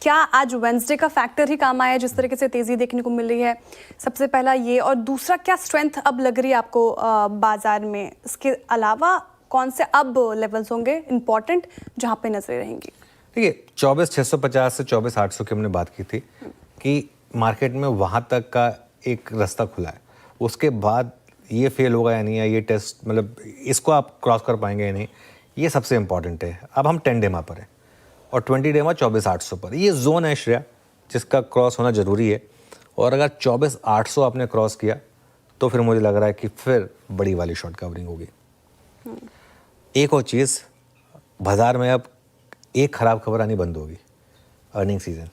क्या आज वेंसडे का फैक्टर ही काम आया जिस तरीके से तेजी देखने को मिल रही है? सबसे पहला ये, और दूसरा क्या स्ट्रेंथ अब लग रही है आपको बाजार में? इसके अलावा कौन से अब लेवल्स होंगे इंपॉर्टेंट जहां पे नजरें रहेंगी? देखिए 24,650 से 24,800 की हमने बात की थी कि मार्केट में वहां तक का एक रास्ता खुला है। उसके बाद ये फेल होगा या नहीं, या ये टेस्ट मतलब इसको आप क्रॉस कर पाएंगे या नहीं, ये सबसे इंपॉर्टेंट है। अब हम 10 डेमा पर हैं और 20 डेमा 24,800 पर। ये जोन है श्रेया जिसका क्रॉस होना ज़रूरी है, और अगर 24,800 आपने क्रॉस किया तो फिर मुझे लग रहा है कि फिर बड़ी वाली शॉर्ट कवरिंग होगी। एक और चीज़, बाजार में अब एक ख़राब खबर आनी बंद होगी। अर्निंग सीजन,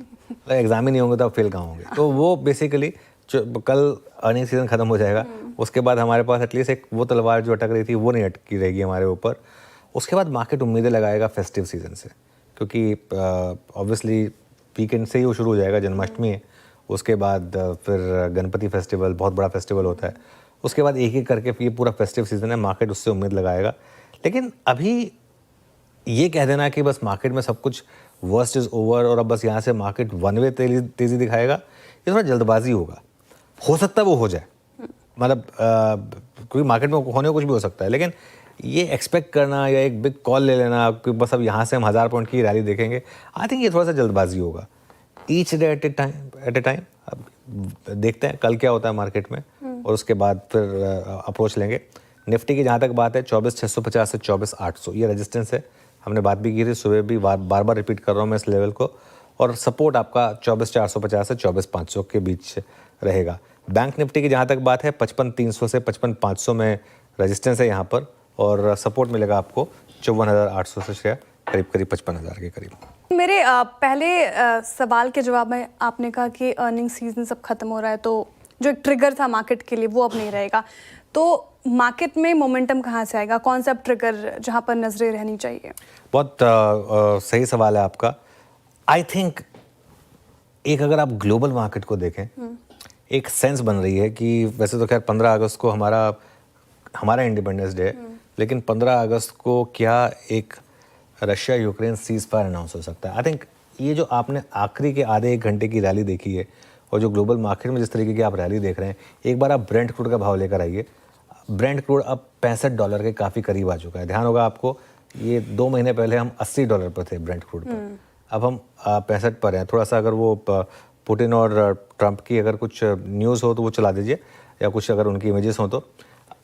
एग्जाम ही नहीं होंगे तो आप फेल कहाँ होंगे? तो वो बेसिकली कल अर्निंग सीजन ख़त्म हो जाएगा, उसके बाद हमारे पास एटलीस्ट एक वो तलवार जो अटक रही थी वो नहीं अटकी रहेगी हमारे ऊपर। उसके बाद मार्केट उम्मीदें लगाएगा फेस्टिव सीजन से, क्योंकि ऑब्वियसली वीकेंड से ही वो शुरू हो जाएगा। जन्माष्टमी है, उसके बाद फिर गणपति फेस्टिवल, बहुत बड़ा फेस्टिवल होता है। उसके बाद एक एक करके ये पूरा फेस्टिव सीजन है, मार्केट उससे उम्मीद लगाएगा। लेकिन अभी ये कह देना कि बस मार्केट में सब कुछ वर्स्ट इज़ ओवर और अब बस यहाँ से मार्केट वन वे तेज़ी दिखाएगा, ये थोड़ा जल्दबाजी होगा। हो सकता है वो हो जाए, मतलब क्योंकि मार्केट में होने को कुछ भी हो सकता है, लेकिन ये एक्सपेक्ट करना या एक बिग कॉल ले लेना कि बस अब यहाँ से हम 1000 पॉइंट की रैली देखेंगे, आई थिंक ये थोड़ा सा जल्दबाजी होगा। Each day at A time. अब देखते हैं कल क्या होता है मार्केट में, और उसके बाद फिर अप्रोच लेंगे। निफ्टी की जहाँ तक बात है 24,650 से 24,800 ये रेजिस्टेंस है। हमने बात भी की थी सुबह भी, बार बार रिपीट कर रहा हूँ मैं इस लेवल को। और सपोर्ट आपका 24,450 से 24,500 के बीच रहेगा। बैंक निफ्टी की जहाँ तक बात है 55,300 से 55,500 में रेजिस्टेंस है यहाँ पर, और सपोर्ट मिलेगा आपको 54,800 से शेयर करीब करीब 55,000 के करीब। मेरे पहले सवाल के जवाब में आपने कहा कि अर्निंग सीजन सब खत्म हो रहा है, तो जो एक ट्रिगर था मार्केट के लिए वो अब नहीं रहेगा। तो मार्केट में मोमेंटम कहाँ से आएगा? कौन सा ट्रिगर जहाँ पर नजरें रहनी चाहिए? बहुत सही सवाल है आपका। आई थिंक एक अगर आप ग्लोबल मार्केट को देखें, एक सेंस बन रही है कि वैसे तो खैर 15 अगस्त को हमारा इंडिपेंडेंस डे है, लेकिन 15 अगस्त को क्या एक Russia Ukraine cease fire announce हो सकता है। आई थिंक ये जो आपने आखिरी के आधे एक घंटे की रैली देखी है, और जो ग्लोबल मार्केट में जिस तरीके की आप रैली देख रहे हैं, एक बार आप ब्रेंट क्रूड का भाव लेकर आइए। ब्रेंट क्रूड अब $65 के काफ़ी करीब आ चुका है। ध्यान होगा आपको, ये 2 महीने पहले हम $80 पर थे ब्रेंट क्रूड पर, अब हम 65 पर हैं। थोड़ा सा अगर वो पुतिन और ट्रंप की अगर कुछ न्यूज़ हो तो वो चला दीजिए, या कुछ अगर उनकी इमेजेस हो तो।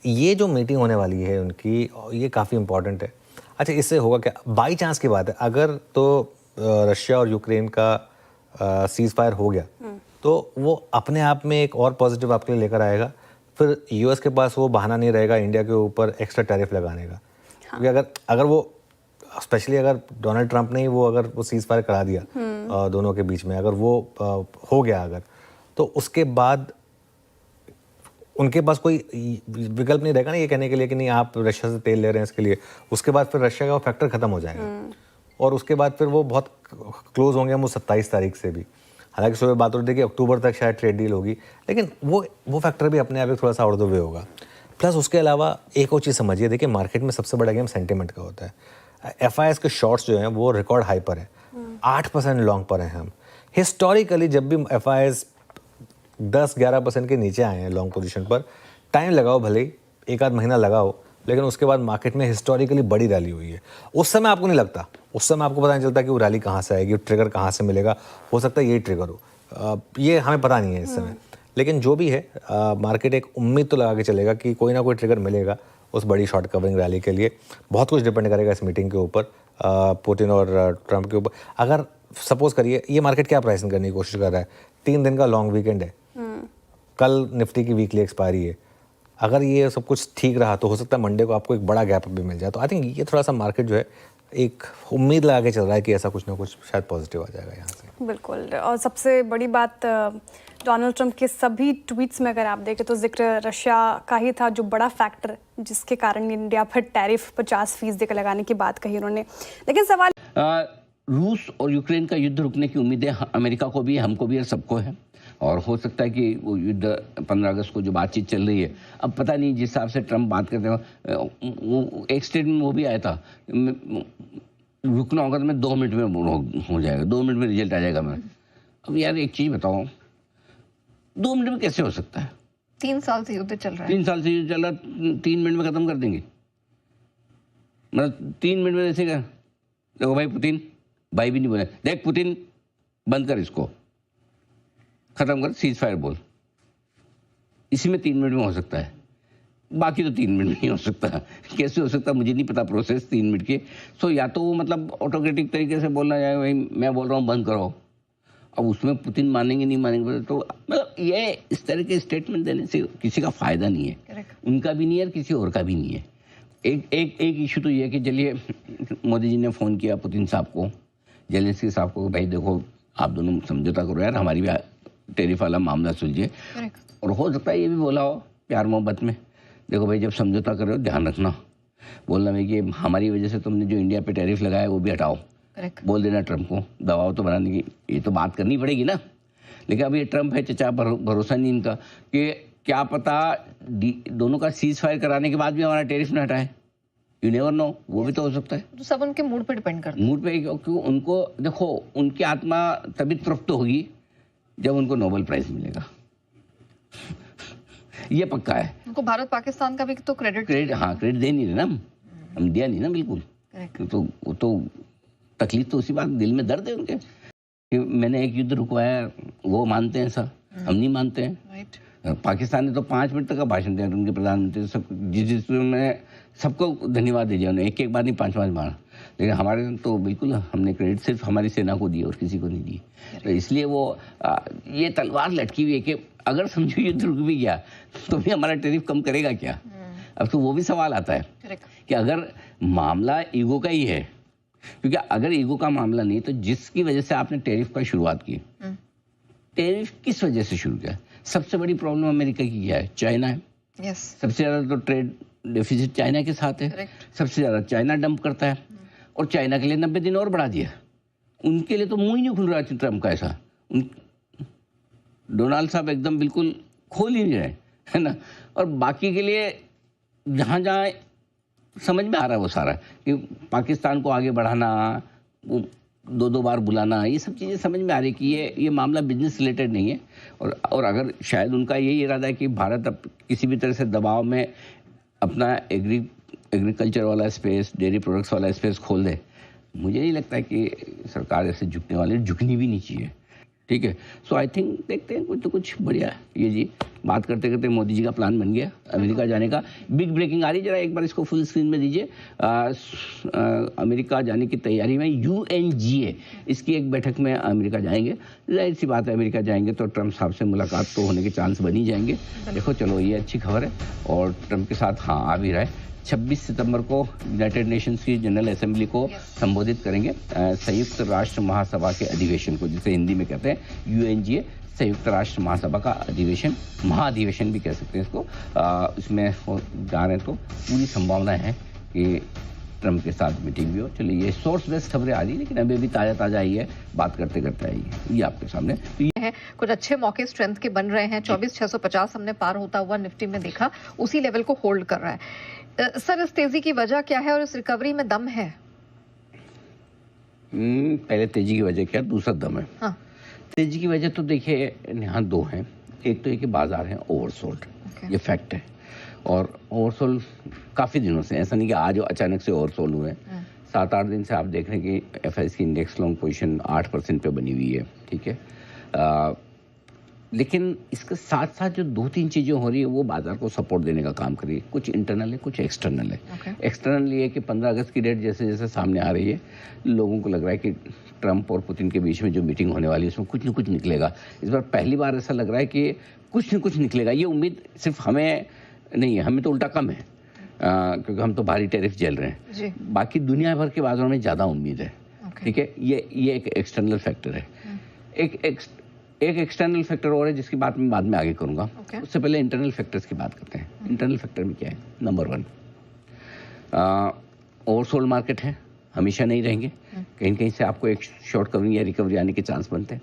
ये जो मीटिंग होने वाली है उनकी, ये काफ़ी इंपॉर्टेंट है। अच्छा, इससे होगा क्या? बाई चांस की बात है, अगर तो रशिया और यूक्रेन का सीज फायर हो गया तो वो अपने आप में एक और पॉजिटिव आपके लिए लेकर आएगा। फिर यूएस के पास वो बहाना नहीं रहेगा इंडिया के ऊपर एक्स्ट्रा टैरिफ लगाने का। क्योंकि अगर वो स्पेशली अगर डोनाल्ड ट्रंप ने अगर वो सीज फायर करा दिया दोनों के बीच में, अगर वो हो गया अगर, तो उसके बाद उनके पास कोई विकल्प नहीं रहेगा ना ये कहने के लिए कि नहीं आप रशिया से तेल ले रहे हैं इसके लिए। उसके बाद फिर रशिया का वो फैक्टर खत्म हो जाएगा, और उसके बाद फिर वो बहुत क्लोज होंगे हम 27 तारीख से भी। हालांकि सुबह बात हो रही थी कि अक्टूबर तक शायद ट्रेड डील होगी, लेकिन वो फैक्टर भी अपने आप एक थोड़ा सा आउट ऑफ द वे होगा। प्लस उसके अलावा एक और चीज़ समझिए, देखिए मार्केट में सबसे बड़ा गेम सेंटिमेंट का होता है। एफआईएस के शॉर्ट्स जो हैं वो रिकॉर्ड हाई पर है, 8% लॉन्ग पर हैं हम। हिस्टोरिकली जब भी एफआईएस 10-11% के नीचे आए हैं लॉन्ग पोजीशन पर, टाइम लगाओ भले ही, एक आध महीना लगाओ, लेकिन उसके बाद मार्केट में हिस्टोरिकली बड़ी रैली हुई है। उस समय आपको नहीं लगता, उस समय आपको पता नहीं चलता कि वो रैली कहाँ से आएगी, ट्रिगर कहाँ से मिलेगा। हो सकता है यही ट्रिगर हो, ये हमें पता नहीं है इस समय। लेकिन जो भी है, मार्केट एक उम्मीद तो लगा के चलेगा कि कोई ना कोई ट्रिगर मिलेगा उस बड़ी शॉर्ट कवरिंग रैली के लिए। बहुत कुछ डिपेंड करेगा इस मीटिंग के ऊपर, पुतिन और ट्रंप के ऊपर। अगर सपोज करिए ये मार्केट क्या प्राइसिंग करने की कोशिश कर रहा है, 3 दिन का लॉन्ग वीकेंड है, कल निफ्टी की वीकली एक्सपायरी है, अगर ये सब कुछ ठीक रहा तो हो सकता है मंडे को आपको एक बड़ा गैप भी मिल जाए। तो आई थिंक ये थोड़ा सा मार्केट जो है एक उम्मीद लगा के चल रहा है कि ऐसा कुछ ना कुछ शायद पॉजिटिव आ जाएगा यहाँ से। बिल्कुल। और सबसे बड़ी बात, डोनाल्ड ट्रंप के सभी ट्वीट्स में अगर आप देखें तो जिक्र रशिया का ही था, जो बड़ा फैक्टर जिसके कारण इंडिया पर टैरिफ 50% का लगाने की बात कही उन्होंने। लेकिन सवाल, रूस और यूक्रेन का युद्ध रुकने की उम्मीदें अमेरिका को भी, हमको भी और सबको है। और हो सकता है कि वो युद्ध 15 अगस्त को जो बातचीत चल रही है, अब पता नहीं जिस हिसाब से ट्रंप बात करते हैं, वो एक स्टेटमेंट वो भी आया था, रुकना होगा तो मैं 2 मिनट में हो जाएगा, 2 मिनट में रिजल्ट आ जाएगा। मैं अब यार एक चीज बताओ, 2 मिनट में कैसे हो सकता है? 3 साल से युद्ध चल रहा है। 3 साल से युद्ध चल रहा है, 3 मिनट में खत्म कर देंगे? मतलब 3 मिनट में जैसे क्या? देखो भाई पुतिन, भाई भी नहीं बोले, देख पुतिन बंद कर, इसको खत्म कर, सीज फायर बोल। इसी में 3 मिनट में हो सकता है, बाकी तो 3 मिनट में नहीं हो सकता। कैसे हो सकता मुझे नहीं पता प्रोसेस 3 मिनट की। सो या तो वो मतलब ऑटोक्रेटिक तरीके से बोलना जाए, भाई मैं बोल रहा हूँ बंद करो, अब उसमें पुतिन मानेंगे नहीं मानेंगे, तो मतलब ये इस तरह के स्टेटमेंट देने से किसी का फायदा नहीं है। Correct. उनका भी नहीं है और किसी और का भी नहीं है। एक इशू तो ये है कि चलिए मोदी जी ने फ़ोन किया पुतिन साहब को, जेलेंस्की साहब को, भाई देखो आप दोनों समझौता करो यार, हमारी भी टेरिफ वाला मामला सुलझे। Correct. और हो सकता है ये भी बोला हो प्यार मोहब्बत में, देखो भाई जब समझौता करो ध्यान रखना, बोलना है कि हमारी वजह से तुमने जो इंडिया पे टैरिफ लगाया वो भी हटाओ। Correct. बोल देना ट्रम्प को, दबाव तो बनाने की ये तो बात करनी पड़ेगी ना। लेकिन अब ये ट्रम्प है चचा, भरोसा नहीं इनका कि क्या पता दोनों का सीज फायर कराने के बाद भी हमारा टैरिफ ना हटाए। यू नेवर नो, वो भी तो हो सकता है। तो सब उनके मूड पे डिपेंड करता है। मूड पे, क्योंकि उनको देखो उनकी आत्मा तभी तृप्त होगी जब उनको नोबेल प्राइज मिलेगा। ये पक्का है। उनको भारत पाकिस्तान का भी तो क्रेडिट। हाँ, क्रेडिट दे नहीं रहे ना हम दिया नहीं ना बिल्कुल। Correct. तो वो तो तकलीफ तो उसी बात, दिल में दर्द है उनके कि मैंने एक युद्ध रुकवाया, वो मानते हैं सर, हम नहीं मानते हैं। राइट। पाकिस्तान ने तो 5 मिनट तक का भाषण दिया उनके प्रधानमंत्री, सब जिसमें सबको धन्यवाद दीजिए, उन्हें एक बार नहीं 5 बार। लेकिन हमारे तो बिल्कुल हमने क्रेडिट सिर्फ हमारी सेना को दी और किसी को नहीं दी। तो इसलिए वो ये तलवार लटकी हुई है कि अगर समझो युद्ध रुक भी गया तो भी हमारा टैरिफ कम करेगा क्या? अब तो वो भी सवाल आता है कि अगर मामला ईगो का ही है, क्योंकि अगर ईगो का मामला नहीं तो जिसकी वजह से आपने टैरिफ का शुरुआत की, टैरिफ किस वजह से शुरू किया? सबसे बड़ी प्रॉब्लम अमेरिका की क्या है? चाइना है। यस। सबसे ज्यादा तो ट्रेड डेफिसिट चाइना के साथ है। Correct. सबसे ज्यादा चाइना डंप करता है और चाइना के लिए 90 दिन और बढ़ा दिया। उनके लिए तो मुंह ही नहीं खुल रहा ट्रम्प का ऐसा। डोनाल्ड साहब एकदम बिल्कुल खोल ही नहीं रहे, है ना। और बाकी के लिए जहाँ जहाँ समझ में आ रहा है वो सारा कि पाकिस्तान को आगे बढ़ाना, वो 2 बार बुलाना, ये सब चीज़ें समझ में आ रही कि ये मामला बिजनेस रिलेटेड नहीं है। और अगर शायद उनका यही इरादा है कि भारत अब किसी भी तरह से दबाव में अपना एग्रीकल्चर वाला स्पेस, डेयरी प्रोडक्ट्स वाला स्पेस खोल दे, मुझे नहीं लगता है कि सरकार ऐसे झुकने वाली, झुकनी भी नहीं चाहिए। ठीक है। सो आई थिंक देखते हैं कुछ तो कुछ बढ़िया है। ये जी बात करते करते मोदी जी का प्लान बन गया अमेरिका जाने का। बिग ब्रेकिंग आ रही, जरा एक बार इसको फुल स्क्रीन में दीजिए। अमेरिका जाने की तैयारी में UNGA, इसकी एक बैठक में अमेरिका जाएंगे। जाहिर सी बात है अमेरिका जाएंगे तो ट्रम्प साहब से मुलाकात तो होने के चांस बन ही जाएंगे। देखो चलो ये अच्छी खबर है। और ट्रम्प के साथ हाँ आ भी रहा है। 26 सितंबर को यूनाइटेड नेशंस की जनरल असेंबली को संबोधित करेंगे, संयुक्त राष्ट्र महासभा के अधिवेशन को, जिसे हिंदी में कहते हैं UNGA, संयुक्त राष्ट्र महासभा का अधिवेशन, महाधिवेशन भी कह सकते हैं इसको। इसमें जा रहे हैं तो पूरी संभावना है कि ट्रम्प के साथ मीटिंग भी हो। चलिए ये सोर्स बेस्ड खबरें आ रही, लेकिन अभी भी ताज़ा आई है, बात करते करते आई है ये आपके सामने। है कुछ अच्छे मौके स्ट्रेंथ के बन रहे हैं। 24,650 हमने पार होता हुआ निफ्टी में देखा, उसी लेवल को होल्ड कर रहा है। सर इस तेजी की वजह क्या है और इस रिकवरी में दम है? पहले तेजी की वजह क्या, दूसरा दम है। हाँ। तेजी की वजह तो देखिए यहाँ 2 हैं। एक तो ये कि बाजार है ओवरसोल्ड, ये फैक्ट है। और ओवरसोल्ड काफ़ी दिनों से, ऐसा नहीं कि आज अचानक से ओवरसोल्ड हुए हैं। 7-8 दिन से आप देख रहे हैं कि FIs की इंडेक्स लॉन्ग पोजीशन 8% पे बनी हुई है। ठीक है। लेकिन इसके साथ साथ जो 2-3 चीज़ें हो रही है वो बाजार को सपोर्ट देने का काम कर रही है। कुछ इंटरनल है, कुछ एक्सटर्नल है। एक्सटर्नल ये है कि 15 अगस्त की डेट जैसे जैसे सामने आ रही है, लोगों को लग रहा है कि ट्रम्प और पुतिन के बीच में जो मीटिंग होने वाली है उसमें कुछ न कुछ निकलेगा। इस बार पहली बार ऐसा लग रहा है कि कुछ न कुछ निकलेगा। ये उम्मीद सिर्फ हमें नहीं है, हमें तो उल्टा कम है, क्योंकि हम तो भारी टैरिफ झेल रहे हैं जी। बाकी दुनिया भर के बाजारों में ज़्यादा उम्मीद है। ठीक है। ये एक एक्सटर्नल फैक्टर है। एक एक्सटर्नल फैक्टर और है जिसकी बात मैं बाद में आगे करूंगा। उससे पहले इंटरनल फैक्टर्स की बात करते हैं। इंटरनल फैक्टर में क्या है? नंबर 1, ओवरसोल्ड मार्केट है, हमेशा नहीं रहेंगे, कहीं कहीं से आपको एक शॉर्ट कवरिंग या रिकवरी आने के चांस बनते हैं।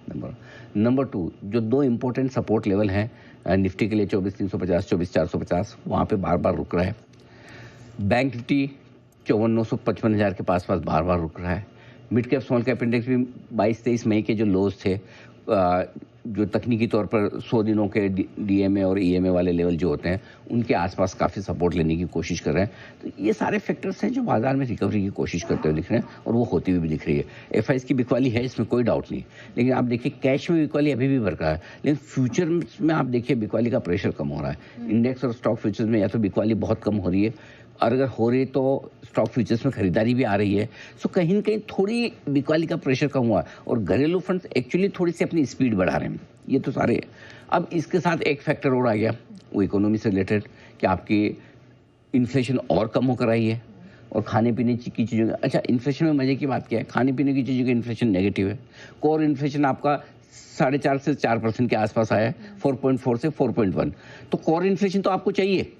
नंबर 2, जो 2 इंपॉर्टेंट सपोर्ट लेवल हैं निफ्टी के लिए 24,350, 24,450, वहाँ पे बार बार रुक रहा है। बैंक निफ्टी 54,955 हज़ार के पास बार बार रुक रहा है। Mid cap small cap index भी 22-23 मई के जो लोज थे, जो तकनीकी तौर पर 100 दिनों के डीएमए और ईएमए वाले लेवल जो होते हैं उनके आसपास काफ़ी सपोर्ट लेने की कोशिश कर रहे हैं। तो ये सारे फैक्टर्स हैं जो बाजार में रिकवरी की कोशिश करते हुए दिख रहे हैं और वो होती हुई भी दिख रही है। एफआईज की बिकवाली है, इसमें कोई डाउट नहीं, लेकिन आप देखिए कैश में बिकवाली अभी भी बरकरार है, लेकिन फ्यूचर में आप देखिए बिकवाली का प्रेशर कम हो रहा है। इंडेक्स और स्टॉक फ्यूचर्स में या तो बिकवाली बहुत कम हो रही है, और अगर हो रही तो स्टॉक फ्यूचर्स में खरीदारी भी आ रही है। सो कहीं न कहीं थोड़ी बिकवाली का प्रेशर कम हुआ है और घरेलू फंड्स एक्चुअली थोड़ी सी अपनी स्पीड बढ़ा रहे हैं। ये तो सारे। अब इसके साथ एक फैक्टर और आ गया, वो इकोनॉमी से रिलेटेड, कि आपकी इन्फ्लेशन और कम होकर आई है और खाने पीने की चीज़ों का, अच्छा इन्फ्लेशन में मजे की बात क्या है, खाने पीने की चीज़ों का इन्फ्लेशन नेगेटिव है। कोर इन्फ्लेशन आपका 4.5 से 4% के आसपास आया है, 4.4 से 4.1। तो कोर इन्फ्लेशन तो आपको चाहिए,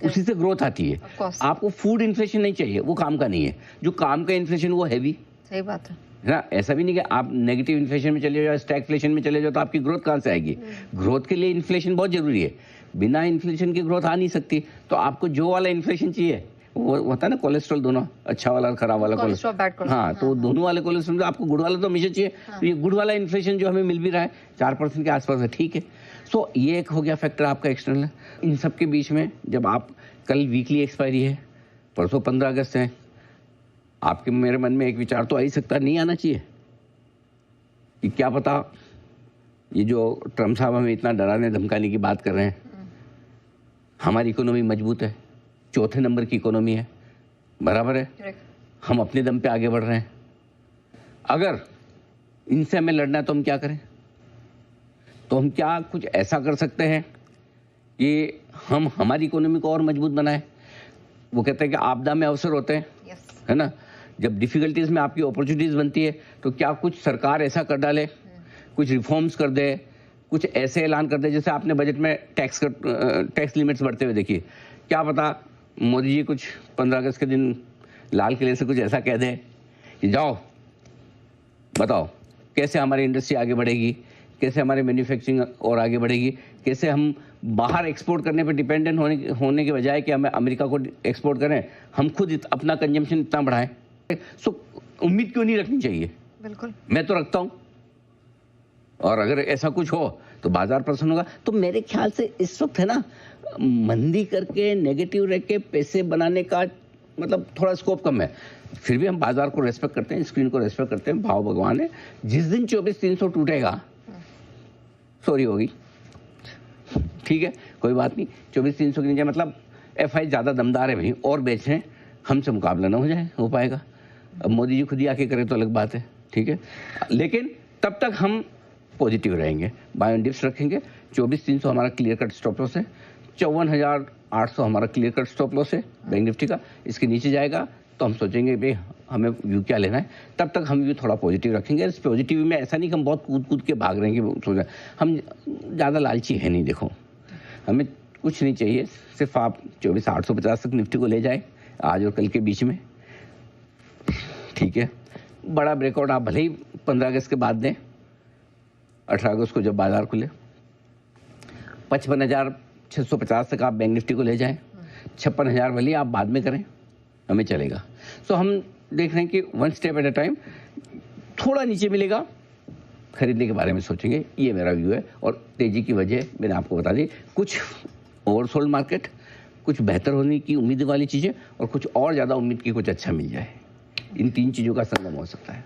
उसी से ग्रोथ आती है। आपको फूड इन्फ्लेशन नहीं चाहिए, वो काम का नहीं है। जो काम का इन्फ्लेशन वो हैवी, सही बात है ना। ऐसा भी नहीं कि आप नेगेटिव इन्फ्लेशन में चले जाओ, स्टैगफ्लेशन में चले जाओ तो आपकी ग्रोथ कहाँ से आएगी। ग्रोथ के लिए इन्फ्लेशन बहुत जरूरी है, बिना इन्फ्लेशन की ग्रोथ आ नहीं सकती। तो आपको जो वाला इन्फ्लेशन चाहिए वो होता है ना, कोलेस्ट्रॉल दोनों, अच्छा वाला और खराब वाला कोलेस्ट्रॉल। हाँ, तो दोनों वाले कोलेस्ट्रॉल, आपको गुड वाला तो हमेशा चाहिए। तो ये गुड वाला इन्फ्लेशन जो हमें मिल भी रहा है 4% के आसपास है, ठीक है। सो ये एक हो गया फैक्टर आपका एक्सटर्नल। इन सब के बीच में जब आप, कल वीकली एक्सपायरी है, परसों 15 अगस्त है, आपके मेरे मन में एक विचार तो आ ही सकता, नहीं आना चाहिए, कि क्या पता ये जो ट्रम्प साहब हमें इतना डराने धमकाने की बात कर रहे हैं, हमारी इकोनॉमी मजबूत है, 4थे नंबर की इकोनॉमी है, बराबर है, हम अपने दम पे आगे बढ़ रहे हैं। अगर इनसे हमें लड़ना है तो हम क्या करें? तो हम क्या कुछ ऐसा कर सकते हैं कि हम हमारी इकोनॉमी को और मजबूत बनाएं? वो कहते हैं कि आपदा में अवसर होते हैं, है ना। जब डिफिकल्टीज में आपकी अपॉर्चुनिटीज बनती है तो क्या कुछ सरकार ऐसा कर डाले, कुछ रिफॉर्म्स कर दे, कुछ ऐसे ऐलान कर दे, जैसे आपने बजट में टैक्स लिमिट्स बढ़ते हुए देखिए। क्या पता मोदी जी कुछ 15 अगस्त के दिन लाल किले से कुछ ऐसा कह दे कि जाओ बताओ कैसे हमारी इंडस्ट्री आगे बढ़ेगी, कैसे हमारे मैन्युफैक्चरिंग और आगे बढ़ेगी, कैसे हम बाहर एक्सपोर्ट करने पर डिपेंडेंट होने के बजाय कि हमें अमेरिका को एक्सपोर्ट करें, हम खुद अपना कंजम्पशन इतना बढ़ाएं। सो उम्मीद क्यों नहीं रखनी चाहिए? बिल्कुल, मैं तो रखता हूं, और अगर ऐसा कुछ हो तो बाजार प्रसन्न होगा। तो मेरे ख्याल से इस वक्त है ना, मंदी करके नेगेटिव रह के पैसे बनाने का मतलब थोड़ा स्कोप कम है। फिर भी हम बाजार को रेस्पेक्ट करते हैं, स्क्रीन को रेस्पेक्ट करते हैं, भाव भगवान है। जिस दिन 24,300 टूटेगा सॉरी होगी, ठीक है, कोई बात नहीं। 24,300 के नीचे मतलब एफआई ज्यादा दमदार है भाई, और बेच रहे हैं, हमसे मुकाबला ना हो पाएगा। अब मोदी जी खुद ही आके करे तो अलग बात है, ठीक है, लेकिन तब तक हम पॉजिटिव रहेंगे, बाय ऑन डिप्स रखेंगे। 24,300 हमारा क्लियर कट स्टॉप लॉस है, 54,800 हमारा क्लियर कट स्टॉप लॉस है बैंक निफ्टी का। इसके नीचे जाएगा तो हम सोचेंगे भाई हमें व्यू क्या लेना है, तब तक हम व्यू थोड़ा पॉजिटिव रखेंगे। इस पॉजिटिव में ऐसा नहीं कि हम बहुत कूद के भाग रहे हैं कि सोच रहे हैं, हम ज़्यादा लालची है नहीं। देखो हमें कुछ नहीं चाहिए, सिर्फ आप 24,850 तक निफ्टी को ले जाए आज और कल के बीच में, ठीक है। बड़ा ब्रेकआउट आप भले ही 15 अगस्त के बाद दें, 18 अगस्त को जब बाजार खुले 55,650 तक आप बैंक निफ्टी को ले जाएं, 56,000 भले आप बाद में करें, हमें चलेगा। सो हम देख रहे हैं कि 1 स्टेप एट अ टाइम, थोड़ा नीचे मिलेगा खरीदने के बारे में सोचेंगे, ये मेरा व्यू है। और तेजी की वजह मैंने आपको बता दी, कुछ ओवरसोल्ड मार्केट, कुछ बेहतर होने की उम्मीद वाली चीज़ें, और कुछ और ज़्यादा उम्मीद की कुछ अच्छा मिल जाए। इन 3 चीज़ों का संगम हो सकता है।